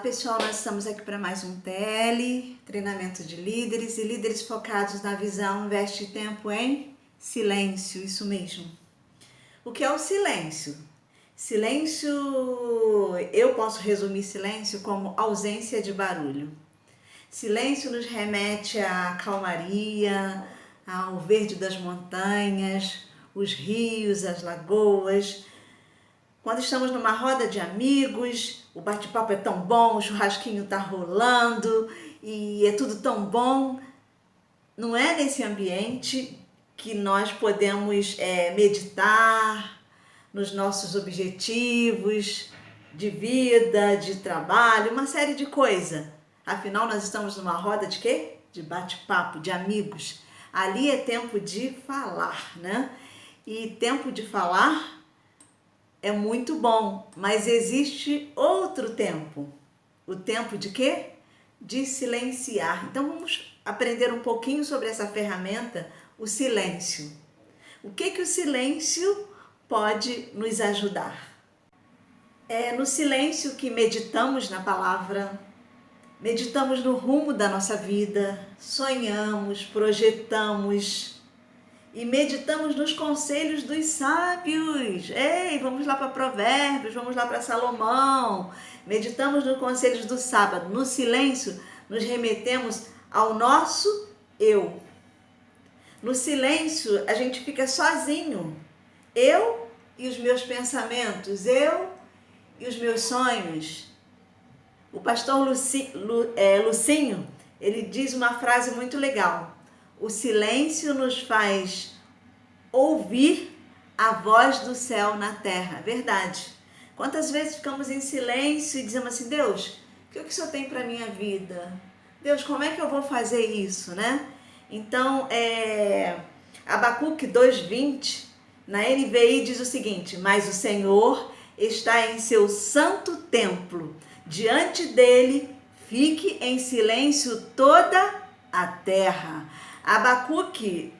pessoal, nós estamos aqui para mais um TL, treinamento de líderes e líderes focados na visão, investe tempo em silêncio, isso mesmo. O que é o silêncio? Silêncio, eu posso resumir silêncio como ausência de barulho. Silêncio nos remete à calmaria, ao verde das montanhas, os rios, as lagoas. Quando estamos numa roda de amigos, o bate-papo é tão bom, o churrasquinho tá rolando e é tudo tão bom. Não é nesse ambiente que nós podemos meditar nos nossos objetivos de vida, de trabalho, uma série de coisas. Afinal, nós estamos numa roda de quê? De bate-papo, de amigos. Ali é tempo de falar, né? E tempo de falar é muito bom, mas existe outro tempo. O tempo de quê? De silenciar. Então vamos aprender um pouquinho sobre essa ferramenta, o silêncio. O que o silêncio pode nos ajudar? É no silêncio que meditamos na palavra, meditamos no rumo da nossa vida, sonhamos, projetamos e meditamos nos conselhos dos sábios. Ei, vamos lá para Provérbios, vamos lá para Salomão. Meditamos nos conselhos do sábado. No silêncio, nos remetemos ao nosso eu. No silêncio, a gente fica sozinho. Eu e os meus pensamentos, eu e os meus sonhos. O pastor Lucinho, ele diz uma frase muito legal. O silêncio nos faz ouvir a voz do céu na terra. Verdade. Quantas vezes ficamos em silêncio e dizemos assim, Deus, o que o Senhor tem para a minha vida? Deus, como é que eu vou fazer isso, né? Então, Abacuque 2:20, na NVI diz o seguinte, mas o Senhor está em seu santo templo, diante dele fique em silêncio toda a terra. Abacuque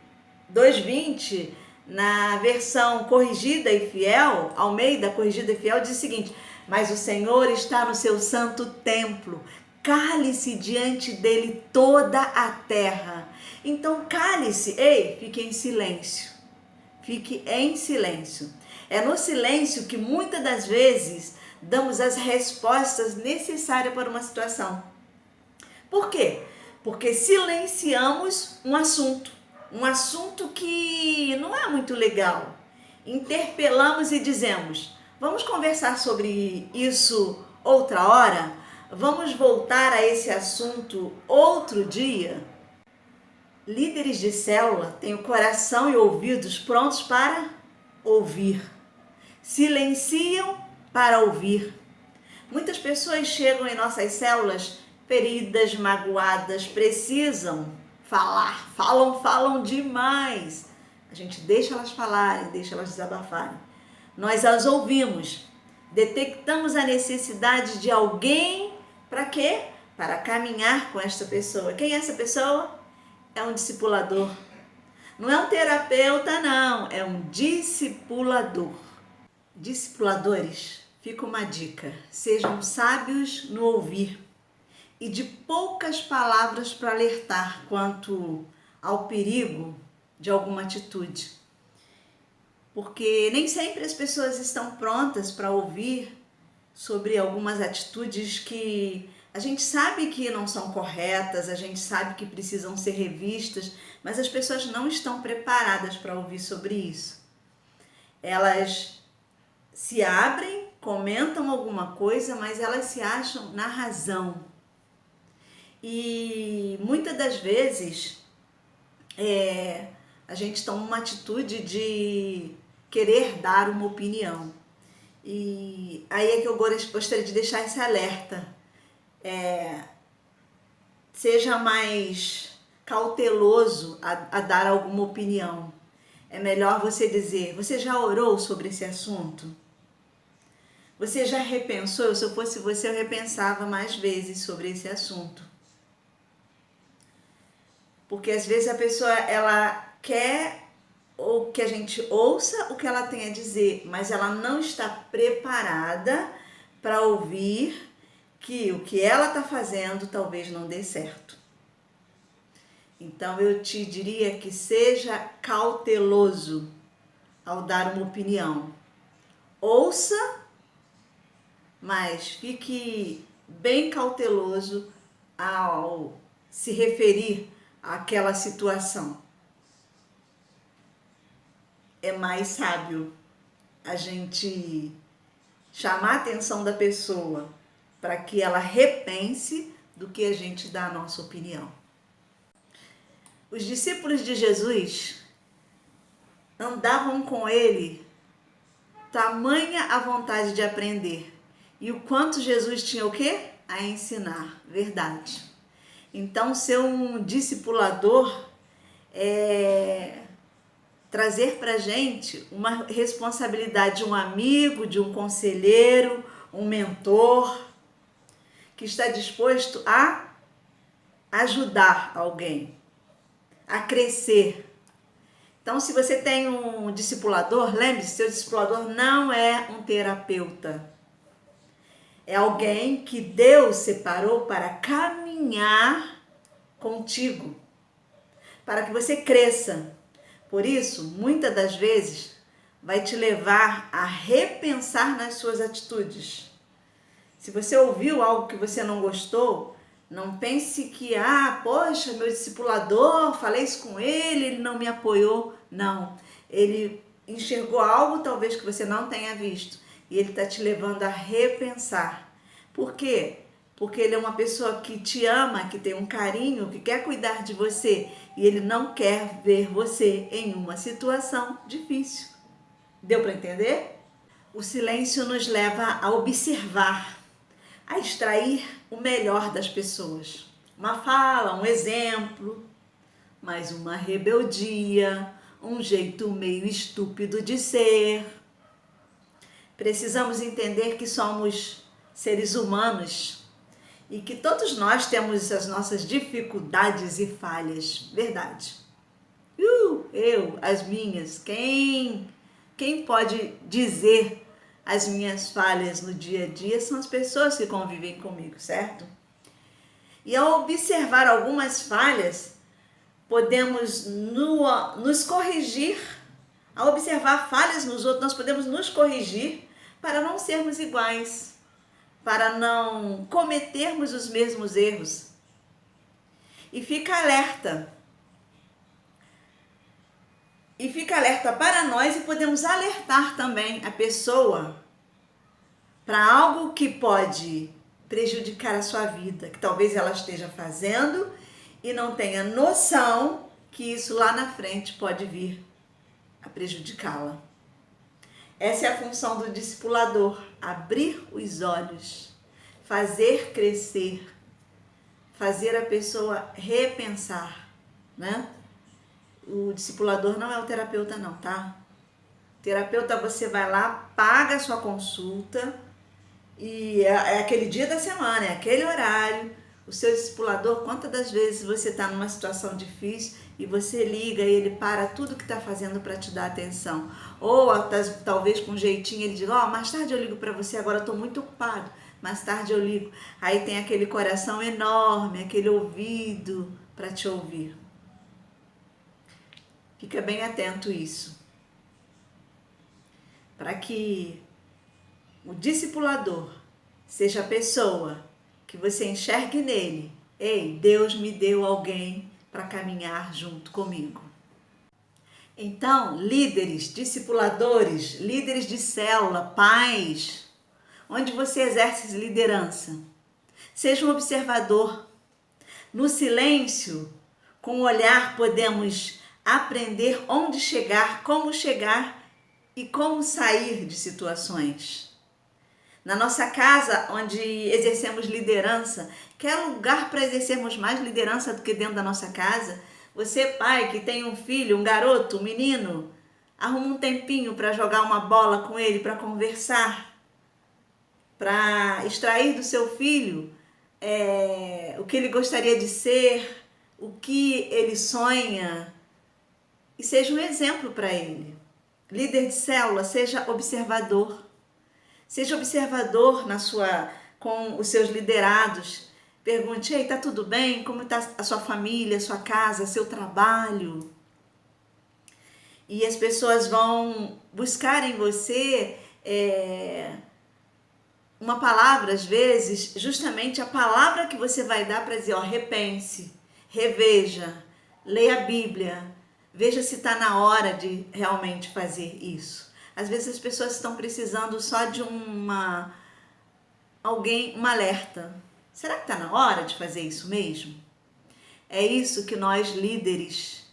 2:20, na versão corrigida e fiel, Almeida corrigida e fiel, diz o seguinte, mas o Senhor está no seu santo templo, cale-se diante dele toda a terra. Então cale-se, fique em silêncio, fique em silêncio. É no silêncio que muitas das vezes damos as respostas necessárias para uma situação. Por quê? Porque silenciamos um assunto que não é muito legal. Interpelamos e dizemos, vamos conversar sobre isso outra hora? Vamos voltar a esse assunto outro dia? Líderes de célula têm o coração e ouvidos prontos para ouvir. Silenciam para ouvir. Muitas pessoas chegam em nossas células feridas, magoadas, precisam falar, falam demais. A gente deixa elas falarem, deixa elas desabafarem. Nós as ouvimos, detectamos a necessidade de alguém para quê? Para caminhar com esta pessoa. Quem é essa pessoa? É um discipulador. Não é um terapeuta, não, é um discipulador. Discipuladores, fica uma dica, sejam sábios no ouvir e de poucas palavras para alertar quanto ao perigo de alguma atitude. Porque nem sempre as pessoas estão prontas para ouvir sobre algumas atitudes que a gente sabe que não são corretas, a gente sabe que precisam ser revistas, mas as pessoas não estão preparadas para ouvir sobre isso. Elas se abrem, comentam alguma coisa, mas elas se acham na razão. E muitas das vezes a gente toma uma atitude de querer dar uma opinião. E aí é que eu gostaria de deixar esse alerta. Seja mais cauteloso a dar alguma opinião. É melhor você dizer, você já orou sobre esse assunto? Você já repensou? Se eu fosse você, eu repensava mais vezes sobre esse assunto. Porque às vezes a pessoa, ela quer ou que a gente ouça o que ela tem a dizer, mas ela não está preparada para ouvir que o que ela está fazendo talvez não dê certo. Então eu te diria que seja cauteloso ao dar uma opinião. Ouça, mas fique bem cauteloso ao se referir àquela situação. É mais sábio a gente chamar a atenção da pessoa para que ela repense do que a gente dar a nossa opinião. Os discípulos de Jesus andavam com ele, tamanha a vontade de aprender. E o quanto Jesus tinha o quê? A ensinar, verdade. Então, ser um discipulador é trazer para a gente uma responsabilidade de um amigo, de um conselheiro, um mentor, que está disposto a ajudar alguém, a crescer. Então, se você tem um discipulador, lembre-se, seu discipulador não é um terapeuta. É alguém que Deus separou para caminhar contigo, para que você cresça. Por isso, muitas das vezes, vai te levar a repensar nas suas atitudes. Se você ouviu algo que você não gostou, não pense que, poxa, meu discipulador, falei isso com ele não me apoiou. Não, ele enxergou algo talvez que você não tenha visto e ele está te levando a repensar. Por quê? Porque ele é uma pessoa que te ama, que tem um carinho, que quer cuidar de você e ele não quer ver você em uma situação difícil. Deu para entender? O silêncio nos leva a observar, a extrair o melhor das pessoas. Uma fala, um exemplo, mas uma rebeldia, um jeito meio estúpido de ser. Precisamos entender que somos seres humanos e que todos nós temos as nossas dificuldades e falhas, verdade. Eu, as minhas, quem pode dizer as minhas falhas no dia a dia são as pessoas que convivem comigo, certo? E ao observar algumas falhas, podemos nos corrigir. Ao observar falhas nos outros, nós podemos nos corrigir para não sermos iguais, para não cometermos os mesmos erros. E fica alerta. E fica alerta para nós e podemos alertar também a pessoa para algo que pode prejudicar a sua vida, que talvez ela esteja fazendo e não tenha noção que isso lá na frente pode vir a prejudicá-la. Essa é a função do discipulador, abrir os olhos, fazer crescer, fazer a pessoa repensar, né? O discipulador não é o terapeuta não, tá? O terapeuta, você vai lá, paga a sua consulta e é aquele dia da semana, é aquele horário. O seu discipulador, quantas das vezes você está numa situação difícil e você liga e ele para tudo que está fazendo para te dar atenção. Ou talvez com um jeitinho ele diz, mais tarde eu ligo para você, agora eu estou muito ocupado, mais tarde eu ligo. Aí tem aquele coração enorme, aquele ouvido para te ouvir. Fica bem atento a isso. Para que o discipulador seja a pessoa que você enxergue nele. Ei, Deus me deu alguém para caminhar junto comigo. Então, líderes, discipuladores, líderes de célula, pais, onde você exerce liderança, seja um observador. No silêncio, com o olhar, podemos aprender onde chegar e como sair de situações. Na nossa casa, onde exercemos liderança, quer lugar para exercermos mais liderança do que dentro da nossa casa? Você, pai, que tem um filho, um garoto, um menino, arruma um tempinho para jogar uma bola com ele, para conversar, para extrair do seu filho o que ele gostaria de ser, o que ele sonha, e seja um exemplo para ele. Líder de célula, seja observador. Seja observador com os seus liderados. Pergunte: ei, tá tudo bem? Como está a sua família, a sua casa, seu trabalho? E as pessoas vão buscar em você uma palavra, às vezes, justamente a palavra que você vai dar para dizer: ó, repense, reveja, leia a Bíblia, veja se está na hora de realmente fazer isso. Às vezes as pessoas estão precisando só de um alerta. Será que está na hora de fazer isso mesmo? É isso que nós líderes,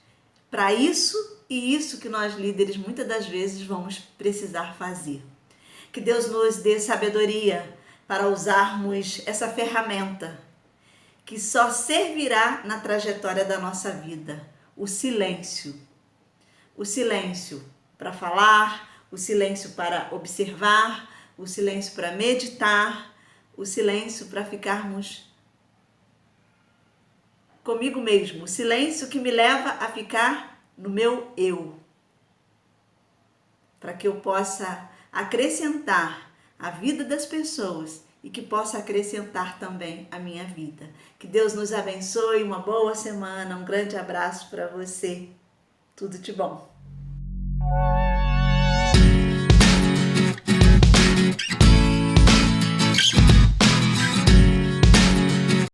para isso e isso que nós líderes muitas das vezes vamos precisar fazer. Que Deus nos dê sabedoria para usarmos essa ferramenta que só servirá na trajetória da nossa vida. O silêncio. O silêncio para falar, o silêncio para observar, o silêncio para meditar, o silêncio para ficarmos comigo mesmo. O silêncio que me leva a ficar no meu eu. Para que eu possa acrescentar a vida das pessoas e que possa acrescentar também a minha vida. Que Deus nos abençoe, uma boa semana, um grande abraço para você. Tudo de bom.